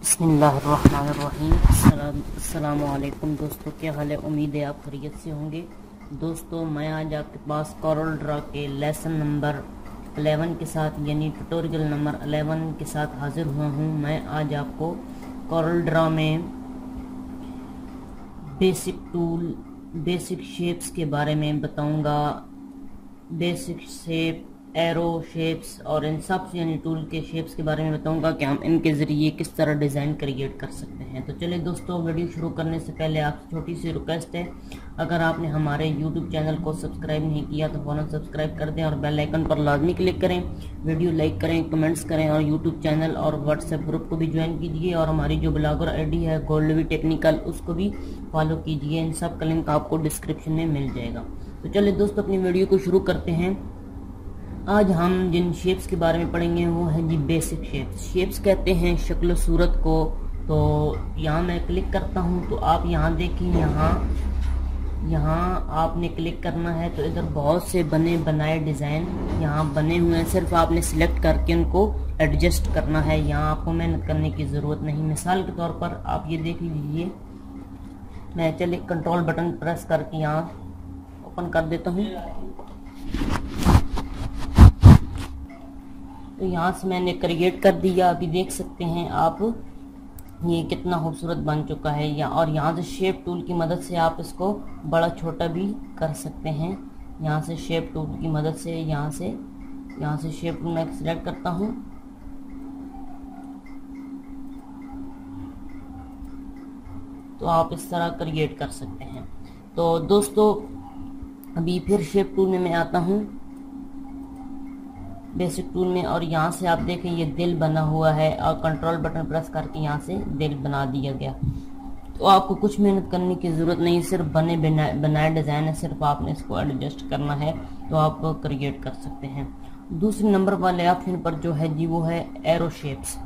बिस्मिल्लाहिर्रहमानिर्रहीम। अस्सलामुअलैकुम दोस्तों, क्या हाल है? उम्मीद है आप खैरियत से होंगे। दोस्तों, मैं आज आपके पास कोरल ड्रा के लेसन नंबर 11 के साथ यानी ट्यूटोरियल नंबर 11 के साथ हाजिर हुआ हूँ। मैं आज आपको कोरल ड्रा में बेसिक टूल, बेसिक शेप्स के बारे में बताऊंगा। बेसिक शेप, एरो शेप्स और इन सब यानी टूल के शेप्स के बारे में बताऊंगा कि हम इनके ज़रिए किस तरह डिज़ाइन क्रिएट कर सकते हैं। तो चलिए दोस्तों, वीडियो शुरू करने से पहले आपसे छोटी सी रिक्वेस्ट है, अगर आपने हमारे YouTube चैनल को सब्सक्राइब नहीं किया तो फ़ौरन सब्सक्राइब कर दें और बेल आइकन पर लाजमी क्लिक करें। वीडियो लाइक करें, कमेंट्स करें और YouTube चैनल और व्हाट्सएप ग्रुप को भी ज्वाइन कीजिए और हमारी जो ब्लॉगर ID है गोल्डवी टेक्निकल, उसको भी फॉलो कीजिए। इन सब का लिंक आपको डिस्क्रिप्शन में मिल जाएगा। तो चलिए दोस्तों, अपनी वीडियो को शुरू करते हैं। आज हम जिन शेप्स के बारे में पढ़ेंगे वो है जी बेसिक शेप्स। शेप्स कहते हैं शक्ल सूरत को। तो यहाँ मैं क्लिक करता हूँ तो आप यहाँ देखिए, यहाँ आपने क्लिक करना है तो इधर बहुत से बने बनाए डिज़ाइन यहाँ बने हुए हैं। सिर्फ आपने सिलेक्ट करके उनको एडजस्ट करना है। यहाँ आपको मेहनत करने की ज़रूरत नहीं। मिसाल के तौर पर आप ये देख लीजिए, मैं चलिए कंट्रोल बटन प्रेस करके यहाँ ओपन कर देता हूँ। तो यहाँ से मैंने क्रिएट कर दिया। अभी देख सकते हैं आप ये कितना खूबसूरत बन चुका है। और यहाँ से शेप टूल की मदद से आप इसको बड़ा छोटा भी कर सकते हैं। यहाँ से शेप टूल की मदद से यहाँ से शेप टूल मैं सिलेक्ट करता हूँ। तो आप इस तरह क्रिएट कर सकते हैं। तो दोस्तों, अभी फिर शेप टूल में मैं आता हूँ, बेसिक टूल में, और यहाँ से आप देखें ये दिल बना हुआ है और कंट्रोल बटन प्रेस करके यहाँ से दिल बना दिया गया। तो आपको कुछ मेहनत करने की ज़रूरत नहीं, सिर्फ बनाए डिज़ाइन है, सिर्फ आपने इसको एडजस्ट करना है तो आप क्रिएट कर सकते हैं। दूसरे नंबर वाले ऑप्शन पर जो है जी वो है एरो शेप्स।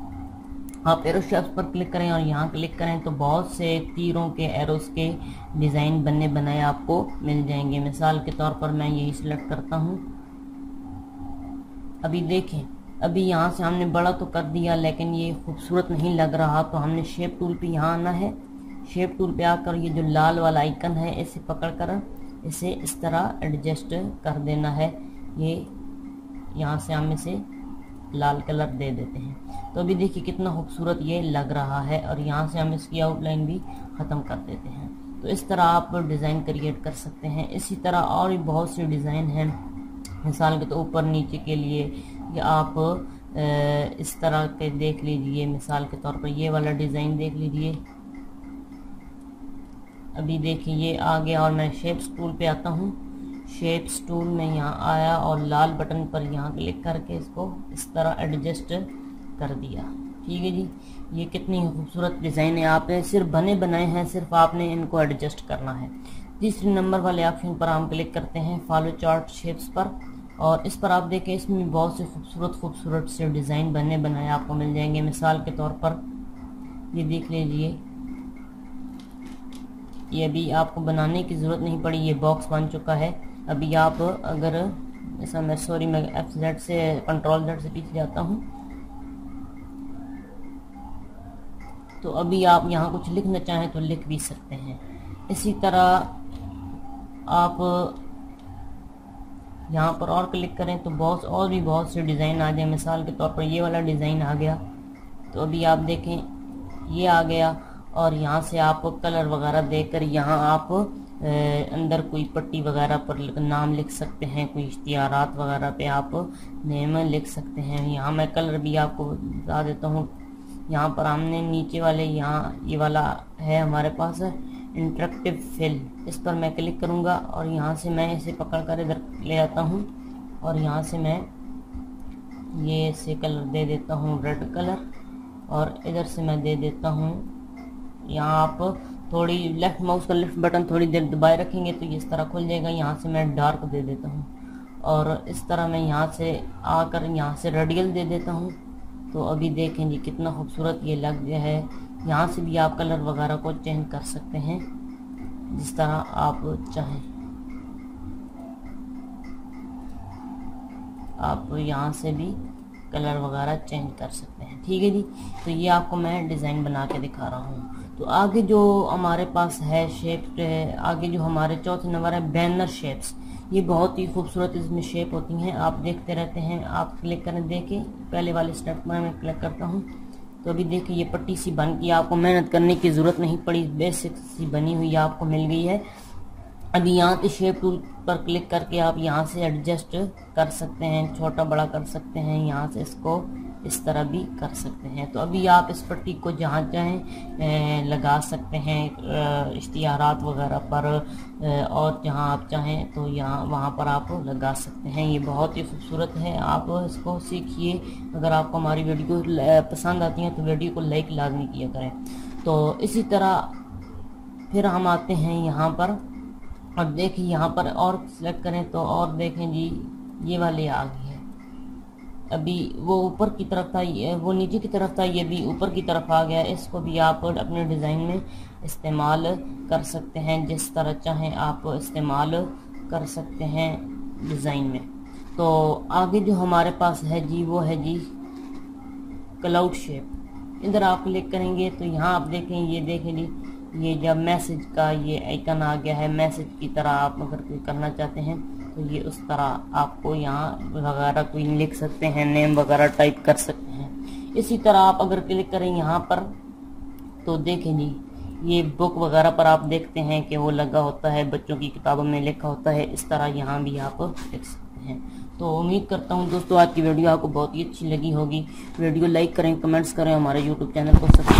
आप एरो शेप्स पर क्लिक करें और यहाँ क्लिक करें तो बहुत से तीरों के, एरोस के डिज़ाइन बने बनाए आपको मिल जाएंगे। मिसाल के तौर पर मैं यही सिलेक्ट करता हूँ। अभी देखें, अभी यहाँ से हमने बड़ा तो कर दिया लेकिन ये खूबसूरत नहीं लग रहा। तो हमने शेप टूल पे यहाँ आना है। शेप टूल पे आकर ये जो लाल वाला आइकन है इसे पकड़कर इसे इस तरह एडजस्ट कर देना है। ये यहाँ से हम इसे लाल कलर दे देते हैं। तो अभी देखिए कितना खूबसूरत ये लग रहा है और यहाँ से हम इसकी आउटलाइन भी ख़त्म कर देते हैं। तो इस तरह आप डिज़ाइन क्रिएट कर सकते हैं। इसी तरह और भी बहुत से डिज़ाइन हैं। मिसाल के तो ऊपर नीचे के लिए या आप इस तरह के देख लीजिए। मिसाल के तौर पर ये वाला डिज़ाइन देख लीजिए। अभी देखिए ये आ गया और मैं शेप्स टूल पे आता हूँ। शेप्स टूल में यहाँ आया और लाल बटन पर यहाँ क्लिक करके इसको इस तरह एडजस्ट कर दिया। ठीक है जी, ये कितनी खूबसूरत डिज़ाइन है। आपने सिर्फ बने बनाए हैं, सिर्फ आपने इनको एडजस्ट करना है। तीसरे नंबर वाले ऑप्शन पर हम क्लिक करते हैं फॉलो चार्ट शेप्स पर, और इस पर आप देखें इसमें बहुत से खूबसूरत से डिज़ाइन बने बनाए आपको मिल जाएंगे। मिसाल के तौर पर ये देख लीजिए, ये अभी आपको बनाने की ज़रूरत नहीं पड़ी, ये बॉक्स बन चुका है। अभी आप अगर ऐसा मैं FZ से कंट्रोल Z से पीछे जाता हूँ तो अभी आप यहाँ कुछ लिखना चाहें तो लिख भी सकते हैं। इसी तरह आप यहाँ पर और क्लिक करें तो बहुत से डिज़ाइन आ जाए। मिसाल के तौर पर ये वाला डिज़ाइन आ गया। तो अभी आप देखें ये आ गया और यहाँ से आप कलर वगैरह देकर यहाँ आप अंदर कोई पट्टी वगैरह पर नाम लिख सकते हैं, कोई इश्तिहारात वगैरह पे आप नेम लिख सकते हैं। यहाँ मैं कलर भी आपको बता देता हूँ। यहाँ पर हमने नीचे वाले यहाँ ये वाला है हमारे पास इंटरेक्टिव फिल, इस पर मैं क्लिक करूँगा और यहाँ से मैं इसे पकड़ कर इधर ले आता हूँ और यहाँ से मैं ये से कलर दे देता हूँ रेड कलर, और इधर से मैं दे देता हूँ। यहाँ आप थोड़ी लेफ्ट माउस का लेफ्ट बटन थोड़ी देर दबाए रखेंगे तो ये इस तरह खुल जाएगा। यहाँ से मैं डार्क दे देता हूँ और इस तरह मैं यहाँ से आकर यहाँ से रेडियल दे देता हूँ। तो अभी देखें जी कितना खूबसूरत ये लग गया है। यहाँ से भी आप कलर वगैरह को चेंज कर सकते हैं जिस तरह आप चाहें। आप यहाँ से भी कलर वगैरह चेंज कर सकते हैं। ठीक है जी, तो ये आपको मैं डिज़ाइन बना के दिखा रहा हूँ। तो आगे जो हमारे पास है शेप, आगे जो हमारे चौथे नंबर है बैनर शेप्स। ये बहुत ही खूबसूरत इसमें शेप होती हैं, आप देखते रहते हैं। आप क्लिक करें, देखें पहले वाले स्टेप पर मैं क्लिक करता हूँ तो अभी देखिए ये पट्टी सी बन के आपको मेहनत करने की ज़रूरत नहीं पड़ी, बेसिक सी बनी हुई आपको मिल गई है। अभी यहाँ पे शेप टूल पर क्लिक करके आप यहाँ से एडजस्ट कर सकते हैं, छोटा बड़ा कर सकते हैं, यहाँ से इसको इस तरह भी कर सकते हैं। तो अभी आप इस पट्टी को जहाँ चाहें लगा सकते हैं, इश्तिहारात वगैरह पर, और जहाँ आप चाहें तो यहाँ वहाँ पर आप लगा सकते हैं। ये बहुत ही खूबसूरत है, आप इसको सीखिए। अगर आपको हमारी वीडियो पसंद आती है तो वीडियो को लाइक लाजमी किया करें। तो इसी तरह फिर हम आते हैं यहाँ पर और देखिए यहाँ पर और सिलेक्ट करें तो और देखें जी ये वाले आ गए हैं। अभी वो ऊपर की तरफ था, वो नीचे की तरफ था, ये भी ऊपर की तरफ आ गया। इसको भी आप अपने डिज़ाइन में इस्तेमाल कर सकते हैं, जिस तरह चाहें आप इस्तेमाल कर सकते हैं डिज़ाइन में। तो आगे जो हमारे पास है जी वो है जी क्लाउड शेप। इधर आप क्लिक करेंगे तो यहाँ आप देखें, ये देखें जी ये जब मैसेज का ये आइकन आ गया है, मैसेज की तरह आप अगर कोई करना चाहते हैं तो ये उस तरह आपको यहाँ वगैरह कोई लिख सकते हैं, नेम वगैरह टाइप कर सकते हैं। इसी तरह आप अगर क्लिक करें यहाँ पर तो देखें जी ये बुक वगैरह पर आप देखते हैं कि वो लगा होता है, बच्चों की किताबों में लिखा होता है, इस तरह यहाँ भी आप लिख सकते हैं। तो उम्मीद करता हूँ दोस्तों आज की वीडियो आपको बहुत ही अच्छी लगी होगी। वीडियो लाइक करें, कमेंट्स करें, हमारे यूट्यूब चैनल को सब्सक्राइब